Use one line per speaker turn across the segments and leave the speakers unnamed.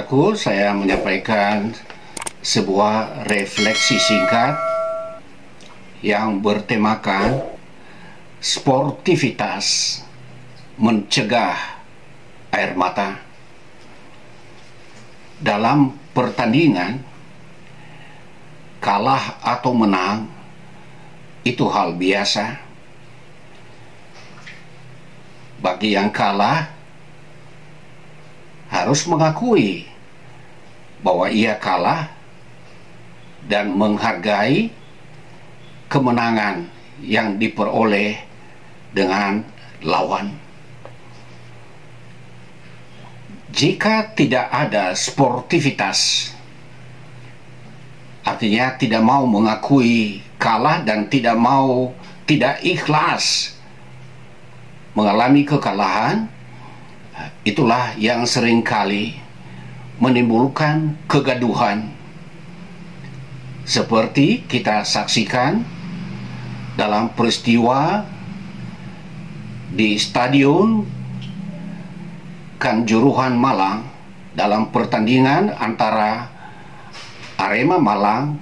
Saudaraku, saya menyampaikan sebuah refleksi singkat yang bertemakan sportivitas mencegah air mata. Dalam pertandingan, kalah atau menang itu hal biasa. Bagi yang kalah, harus mengakui bahwa ia kalah dan menghargai kemenangan yang diperoleh dengan lawan. Jika tidak ada sportivitas, artinya tidak mau mengakui kalah dan tidak ikhlas mengalami kekalahan, itulah yang seringkali menimbulkan kegaduhan. Seperti kita saksikan dalam peristiwa di Stadion Kanjuruhan Malang dalam pertandingan antara Arema Malang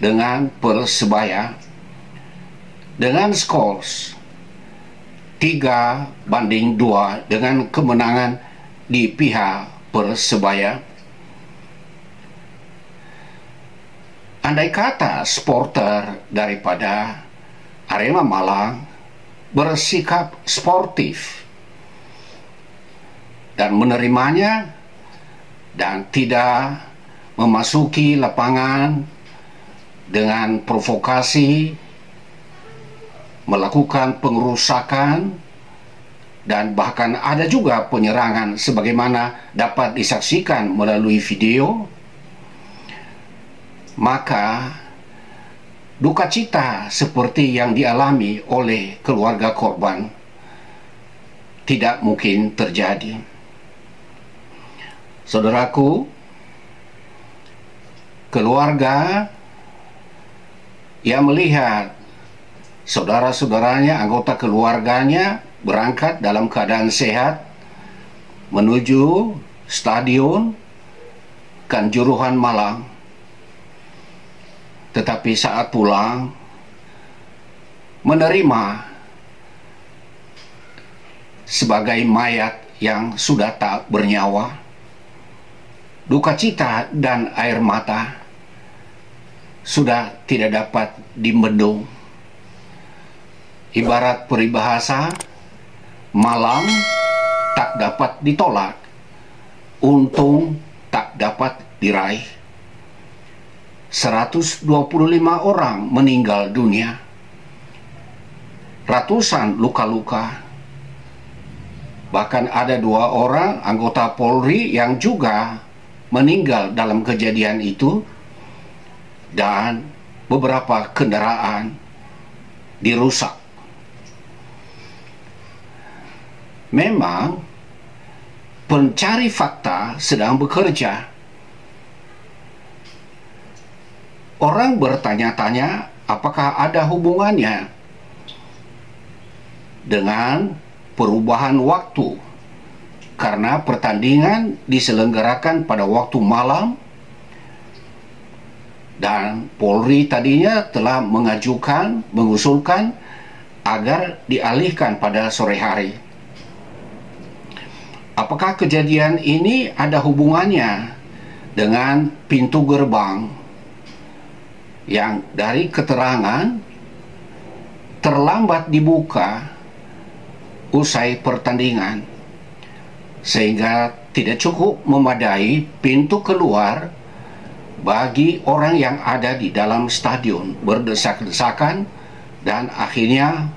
dengan Persebaya dengan skor 3-2 dengan kemenangan di pihak Persebaya. Andai kata supporter daripada Arema Malang bersikap sportif dan menerimanya dan tidak memasuki lapangan dengan provokasi, melakukan pengerusakan, dan bahkan ada juga penyerangan sebagaimana dapat disaksikan melalui video, maka duka cita seperti yang dialami oleh keluarga korban tidak mungkin terjadi. Saudaraku, keluarga yang melihat saudara-saudaranya, anggota keluarganya berangkat dalam keadaan sehat menuju Stadion Kanjuruhan Malang, tetapi saat pulang menerima sebagai mayat yang sudah tak bernyawa. Duka cita dan air mata sudah tidak dapat dibendung. Ibarat peribahasa, malam tak dapat ditolak, untung tak dapat diraih. 125 orang meninggal dunia, ratusan luka-luka. Bahkan ada 2 orang anggota Polri yang juga meninggal dalam kejadian itu, dan beberapa kendaraan dirusak. Memang pencari fakta sedang bekerja. Orang bertanya-tanya apakah ada hubungannya dengan perubahan waktu, karena pertandingan diselenggarakan pada waktu malam dan Polri tadinya telah mengusulkan agar dialihkan pada sore hari. Apakah kejadian ini ada hubungannya dengan pintu gerbang yang dari keterangan terlambat dibuka usai pertandingan, sehingga tidak cukup memadai pintu keluar bagi orang yang ada di dalam stadion berdesak-desakan dan akhirnya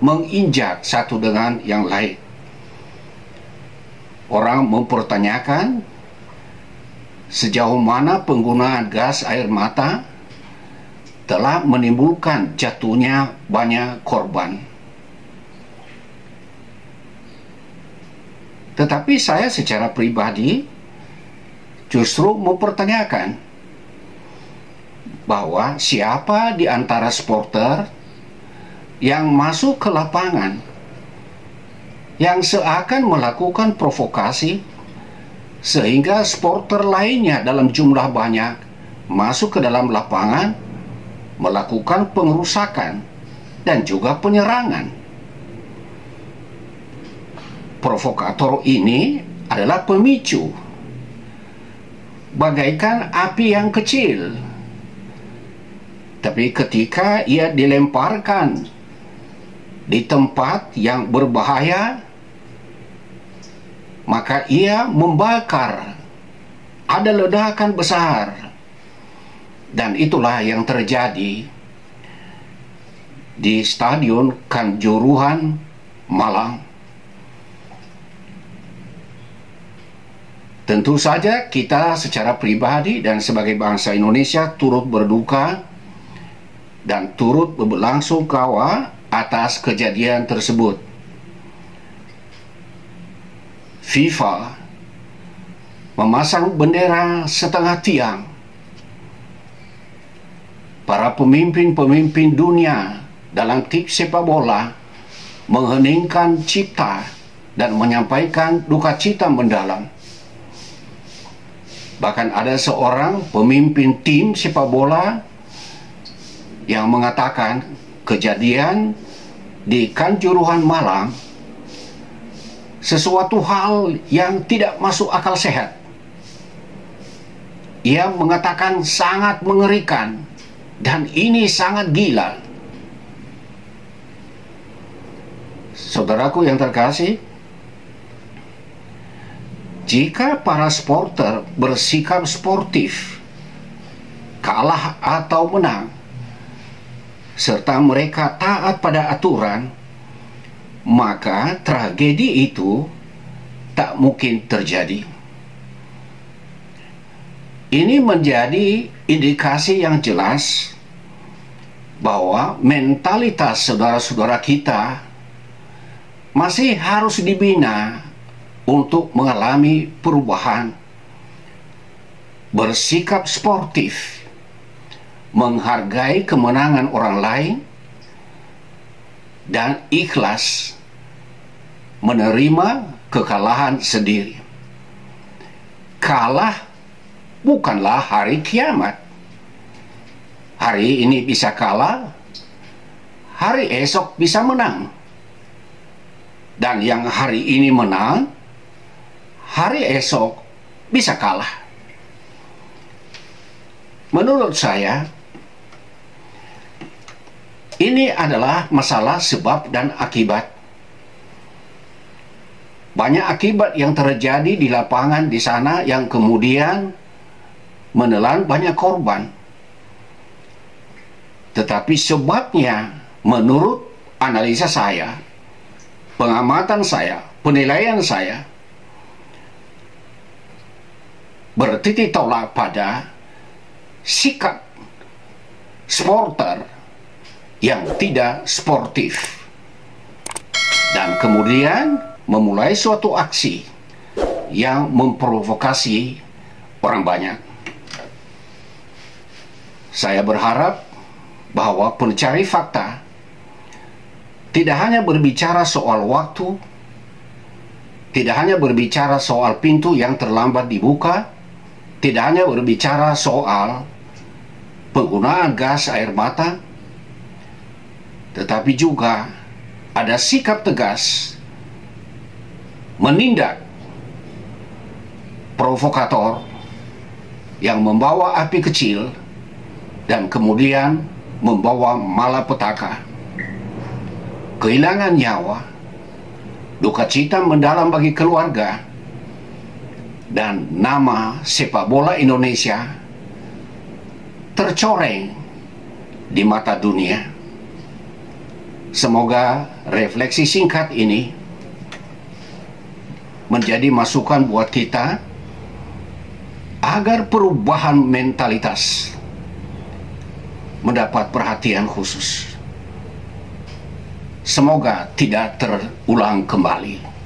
menginjak satu dengan yang lain. Orang mempertanyakan sejauh mana penggunaan gas air mata telah menimbulkan jatuhnya banyak korban. Tetapi saya secara pribadi justru mempertanyakan bahwa siapa di antara supporter yang masuk ke lapangan yang seakan melakukan provokasi sehingga supporter lainnya dalam jumlah banyak masuk ke dalam lapangan, melakukan pengerusakan dan juga penyerangan. Provokator ini adalah pemicu, bagaikan api yang kecil, tapi ketika ia dilemparkan di tempat yang berbahaya, maka ia membakar. Ada ledakan besar. Dan itulah yang terjadi di Stadion Kanjuruhan, Malang. Tentu saja kita secara pribadi dan sebagai bangsa Indonesia turut berduka dan turut berbelasungkawa atas kejadian tersebut. FIFA memasang bendera setengah tiang. Para pemimpin-pemimpin dunia dalam tim sepak bola mengheningkan cipta dan menyampaikan duka cita mendalam. Bahkan ada seorang pemimpin tim sepak bola yang mengatakan kejadian di Kanjuruhan Malang sesuatu hal yang tidak masuk akal sehat. Ia mengatakan sangat mengerikan dan ini sangat gila. Saudaraku yang terkasih, jika para supporter bersikap sportif, kalah atau menang, serta mereka taat pada aturan, maka tragedi itu tak mungkin terjadi. Ini menjadi indikasi yang jelas bahwa mentalitas saudara-saudara kita masih harus dibina untuk mengalami perubahan, bersikap sportif, menghargai kemenangan orang lain, dan ikhlas menerima kekalahan sendiri. Kalah bukanlah hari kiamat. Hari ini bisa kalah, hari esok bisa menang. Dan yang hari ini menang, hari esok bisa kalah. Menurut saya, ini adalah masalah sebab dan akibat. Banyak akibat yang terjadi di lapangan di sana yang kemudian menelan banyak korban. Tetapi sebabnya, menurut analisa saya, pengamatan saya, penilaian saya, bertitik tolak pada sikap supporter yang tidak sportif, dan kemudian memulai suatu aksi yang memprovokasi orang banyak. Saya berharap bahwa pencari fakta tidak hanya berbicara soal waktu, tidak hanya berbicara soal pintu yang terlambat dibuka, tidak hanya berbicara soal penggunaan gas air mata, tetapi juga ada sikap tegas menindak provokator yang membawa api kecil dan kemudian membawa malapetaka, kehilangan nyawa, duka cita mendalam bagi keluarga, dan nama sepak bola Indonesia tercoreng di mata dunia. Semoga refleksi singkat ini menjadi masukan buat kita agar perubahan mentalitas mendapat perhatian khusus. Semoga tidak terulang kembali.